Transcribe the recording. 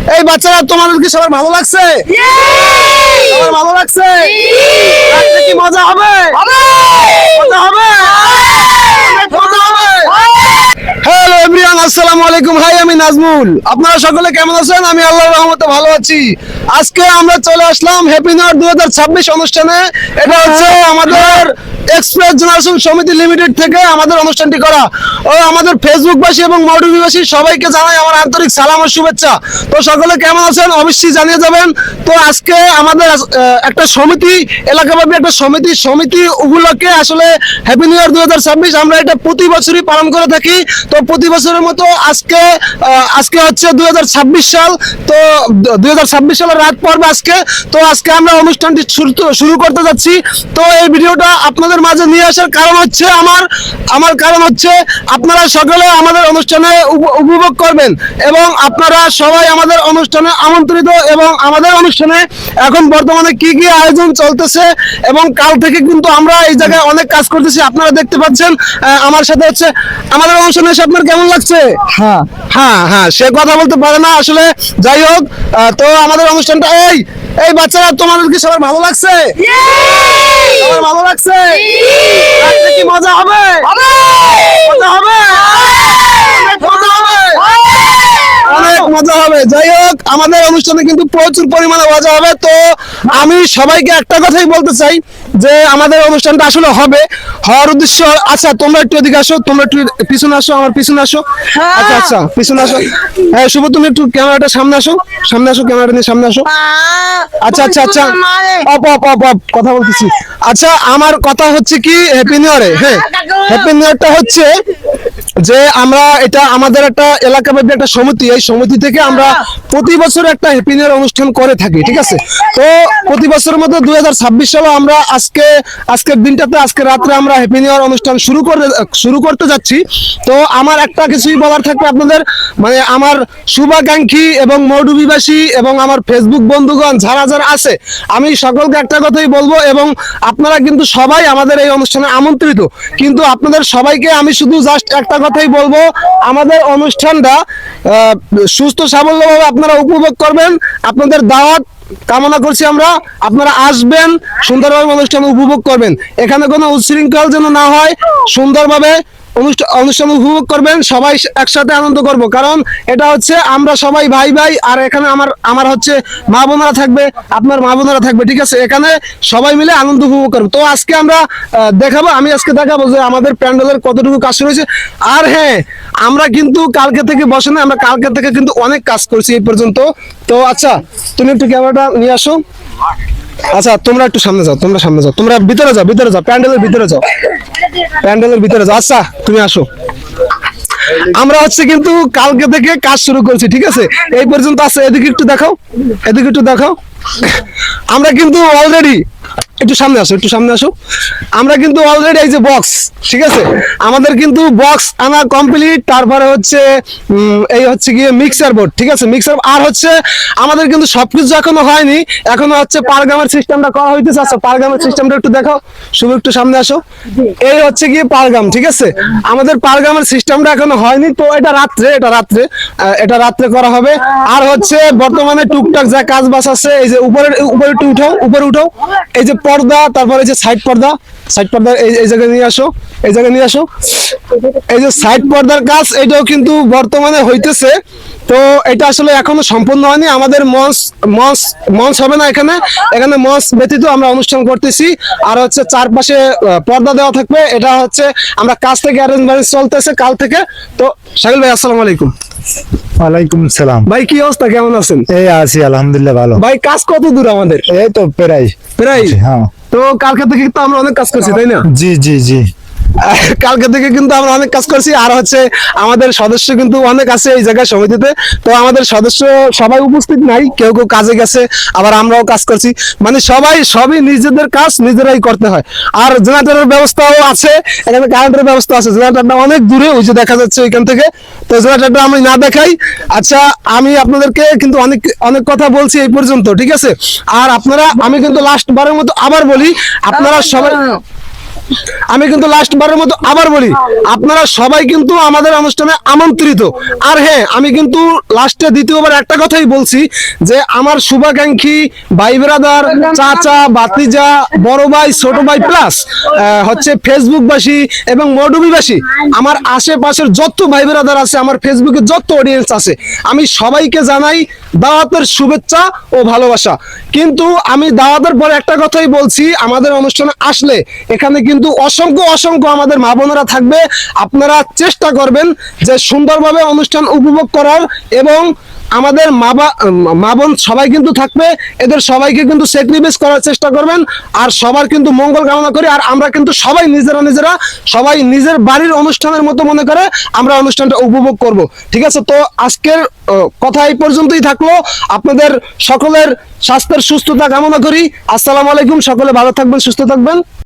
এই বাচ্চারা তোমাদের কি সবার ভালো লাগছে? সবার ভালো লাগছে? আজকে কি মজা হবে? মজা হবে? মজা হবে? হ্যালো এভরিওয়ান, আসসালামু আলাইকুম। হাই, আমি নাজমুল। আপনারা সকলে কেমন আছেন? আমি আল্লাহর রহমতে ভালো আছি। আজকে আমরা চলে আসলাম হ্যাপি নিউ ইয়ার 2026 অনুষ্ঠানে। এটা হচ্ছে আমাদের এক্সপ্রেস জেনারেশন সমিতি লিমিটেড থেকে আমাদের অনুষ্ঠানটি করা। ও আমাদের ফেসবুকবাসী এবং মৌলভীবাসী সবাইকে জানাই আমার আন্তরিক সালাম ও শুভেচ্ছা। তো সকলে কেমন আছেন অবশ্যই জানিয়ে যাবেন। তো আজকে আমাদের একটা সমিতি, এলাকাব্যাপী একটা সমিতি উপলক্ষে আসলে হ্যাপি নিউ ইয়ার 2026 আমরা এটা প্রতি বছরই পালন করে থাকি। তো প্রতি বছরের মতো আজকে হচ্ছে 2026 সাল। তো 2026 সালের রাত পর্ব আজকে। তো আজকে আমরা অনুষ্ঠানটি শুরু করতে যাচ্ছি। তো এই ভিডিওটা আপনাদের মাঝে নিয়ে আসার কারণ হচ্ছে আমার কারণ হচ্ছে আপনারা সকলে আমাদের অনুষ্ঠানে উপভোগ করবেন এবং আপনারা সবাই আমাদের অনুষ্ঠানে আমন্ত্রিত। এবং আমাদের অনুষ্ঠানে এখন বর্তমানে কি কি আয়োজন চলতেছে এবং কাল থেকে কিন্তু আমরা এই জায়গায় অনেক কাজ করতেছি, আপনারা দেখতে পাচ্ছেন। আমার সাথে হচ্ছে আমাদের অনুষ্ঠানে এসে আপনার কেমন লাগছে? হ্যাঁ হ্যাঁ হ্যাঁ, সে কথা বলতে পারে না আসলে। যাই হোক, তো আমাদের অনুষ্ঠানটা এই বাচ্চারা তোমাদের কি সবার ভালো লাগছে? সবার ভালো লাগছে? আজকে কি মজা হবে? মজা হবে? মজা হবে? অনেক মজা হবে। যাই হোক, আমাদের অনুষ্ঠানে কিন্তু প্রচুর পরিমাণে মজা হবে। তো আমি সবাইকে একটা কথাই বলতে চাই যে আমাদের অনুষ্ঠানটা আসলে হওয়ার উদ্দেশ্য। আচ্ছা, তোমরা একটু এদিকে আসো, তোমরা একটু পিছনে আসো, আমার পিছনে আসো। আচ্ছা আচ্ছা, পিছনে আসো। হ্যাঁ শুভ, তুমি একটু ক্যামেরাটা সামনে আসো, ক্যামেরাটা নিয়ে সামনে আসো। আচ্ছা আচ্ছা আচ্ছা, অপ কথা বলতেছি। আচ্ছা, আমার কথা হচ্ছে কি, হ্যাপি নিউ ইয়ারে, হ্যাঁ হ্যাপি নিউ ইয়ারটা হচ্ছে যে আমরা এটা আমাদের একটা এলাকাব্যাপী একটা সমিতি, এই সমিতি থেকে আমরা প্রতি বছর একটা হ্যাপি নিউ ইয়ার অনুষ্ঠান করে থাকি, ঠিক আছে? তো প্রতি বছরের মধ্যে 2026 সালে আমরা আজকের দিনটাতে, আজকে রাত্রে আমরা হ্যাপি নিউ ইয়ার অনুষ্ঠান শুরু করতে যাচ্ছি। তো আমার একটা কিছুই বলার থাকবে আপনাদের, মানে আমার শুভাকাঙ্ক্ষী এবং মৌলভীবাসী এবং আমার ফেসবুক বন্ধুগণ যারা আছে, আমি সকলকে একটা কথাই বলবো। এবং আপনারা কিন্তু সবাই আমাদের এই অনুষ্ঠানে আমন্ত্রিত। কিন্তু আপনাদের সবাইকে আমি শুধু জাস্ট একটা কথাই বলবো, আমাদের অনুষ্ঠানটা সুস্থ সাবল্যভাবে আপনারা উপভোগ করবেন। আপনাদের দাওয়াত কামনা করছি আমরা, আপনারা আসবেন, সুন্দরভাবে অনুষ্ঠান উপভোগ করবেন। এখানে কোনো উচ্ছৃঙ্খল যেন না হয়, সুন্দরভাবে অনুষ্ঠান উপভোগ করবেন, সবাই একসাথে আনন্দ করব। কারণ এটা হচ্ছে আমরা সবাই ভাই ভাই। আর এখানে আমার হচ্ছে মা বোনেরা থাকবে, আপনার মা বোনেরা থাকবে, ঠিক আছে? এখানে সবাই মিলে আনন্দ উপভোগ করবো। তো আজকে আমরা আমি আজকে দেখাবো যে আমাদের প্যান্ডেলের কতটুকু কাজ রয়েছে। আর হ্যাঁ, আমরা কিন্তু কালকে থেকে বসে না, আমরা কালকে থেকে কিন্তু অনেক কাজ করছি এই পর্যন্ত। তো আচ্ছা, তুমি একটু ক্যামেরাটা নিয়ে আসো। আচ্ছা, তোমরা একটু সামনে যাও, তোমরা ভিতরে যাও, প্যান্ডেলের ভিতরে যাও। আচ্ছা, তুমি আসো। আমরা হচ্ছে কিন্তু কালকে থেকে কাজ শুরু করছি, ঠিক আছে? এই পর্যন্ত আছে। এদিকে একটু দেখাও। আমরা কিন্তু অলরেডি, একটু সামনে আসো। আমরা কিন্তু অলরেডি এই যে বক্স, ঠিক আছে, আমাদের কিন্তু বক্স আনা কমপ্লিট। তারপরে হচ্ছে এই হচ্ছে গিয়ে মিক্সার বোর্ড, ঠিক আছে, আর হচ্ছে আমাদের কিন্তু সবকিছু এখনো হয়নি। এখনো হচ্ছে পারগামের সিস্টেমটা করা হইতেছে। আচ্ছা, পারগামের সিস্টেমটা একটু দেখাও। শুভ, একটু সামনে আসো। এই হচ্ছে গিয়ে পারগাম, ঠিক আছে? আমাদের পারগামের সিস্টেমটা এখনো হয়নি। তো এটা রাত্রে করা হবে। আর হচ্ছে বর্তমানে টুকটাক যা কাজ বাস আছে, এই যে উপরে উঠাও, এই যে পর্দা, তারপরে যে সাইড পর্দা এই জায়গায় নিয়ে আসো। এই যে সাইড পর্দার কাজ, এটাও কিন্তু বর্তমানে হইতেছে। তো এটা আসলে এখনো সম্পূর্ণ হয়নি। আমাদের মঞ্চ হবে না এখানে মঞ্চ ব্যতীত আমরা অনুষ্ঠান করতেছি। আর হচ্ছে চারপাশে পর্দা দেওয়া থাকবে। এটা হচ্ছে আমরা কাজ থেকে অ্যারেঞ্জমেন্ট চলতেছে কাল থেকে। তো শাকিল ভাই, আসসালামু আলাইকুম। ওয়ালাইকুম সালাম। ভাই, কি অবস্থা, কেমন আছেন? এই আছি আলহামদুলিল্লাহ, ভালো। ভাই, কাজ কত দূর আমাদের? এই তো প্রায়। হ্যাঁ। তো কালকে থেকে তো আমরা অনেক কাজ করছি, তাই না? জি। কালকে থেকে কিন্তু আমরা অনেক কাজ করছি। আর হচ্ছে আমাদের সদস্য কিন্তু অনেক আছে এই জায়গায় সমিতিতে। তো আমাদের সদস্য সবাই উপস্থিত নাই, কেউ কাজে গেছে, আবার আমরাও কাজ করছি। মানে সবই নিজেদের কাজ নিজেরাই করতে হয়। আর জেনারেটরের ব্যবস্থাও আছে, এখানে কারেন্টের ব্যবস্থা আছে। জেনারেটরটা অনেক দূরে, ওই যে দেখা যাচ্ছে ওইখান থেকে। তো জেনারেটরটা আমি না দেখাই। আচ্ছা, আমি আপনাদেরকে কিন্তু অনেক কথা বলছি এই পর্যন্ত, ঠিক আছে? আর আমি কিন্তু লাস্ট বারের মতো আবার বলি, আপনারা সবাই আমি কিন্তু লাস্ট বারের মতো আবার বলি, আপনারা সবাই কিন্তু আমাদের অনুষ্ঠানে আমন্ত্রিত। আর হ্যাঁ, আমি কিন্তু লাস্টে দ্বিতীয়বার একটা কথাই বলছি যে আমার শুভাকাঙ্ক্ষী ভাই ব্রাদার, চাচা, ভাতিজা, বড় ভাই, ছোট ভাই প্লাস হচ্ছে ফেসবুকবাসী এবং মডুবিবাসী, আমার আশেপাশের যত ভাই ব্রাদার আছে, আমার ফেসবুকে যত অডিয়েন্স আছে, আমি সবাইকে জানাই দাওয়াতের শুভেচ্ছা ও ভালোবাসা। কিন্তু আমি দাওয়াতের পরে একটা কথাই বলছি, আমাদের অনুষ্ঠানে আসলে এখানে কিন্তু অসংখ্য অসংখ্য আমাদের মা বোনেরা থাকবে। আপনারা চেষ্টা করবেন যে সুন্দরভাবে অনুষ্ঠান উপভোগ করার, এবং আমাদের মা বোন সবাই কিন্তু থাকবে, এদের সবাইকে কিন্তু স্যাক্রিফাইস করার চেষ্টা করবেন। আর সবার কিন্তু মঙ্গল কামনা করি। আর আমরা কিন্তু সবাই নিজেরা সবাই নিজের বাড়ির অনুষ্ঠানের মতো মনে করে আমরা অনুষ্ঠানটা উপভোগ করব। ঠিক আছে, তো আজকের কথা এই পর্যন্তই থাকলো। আপনাদের সকলের স্বাস্থ্যের সুস্থতা কামনা করি। আসসালামু আলাইকুম, সকলে ভালো থাকবেন, সুস্থ থাকবেন।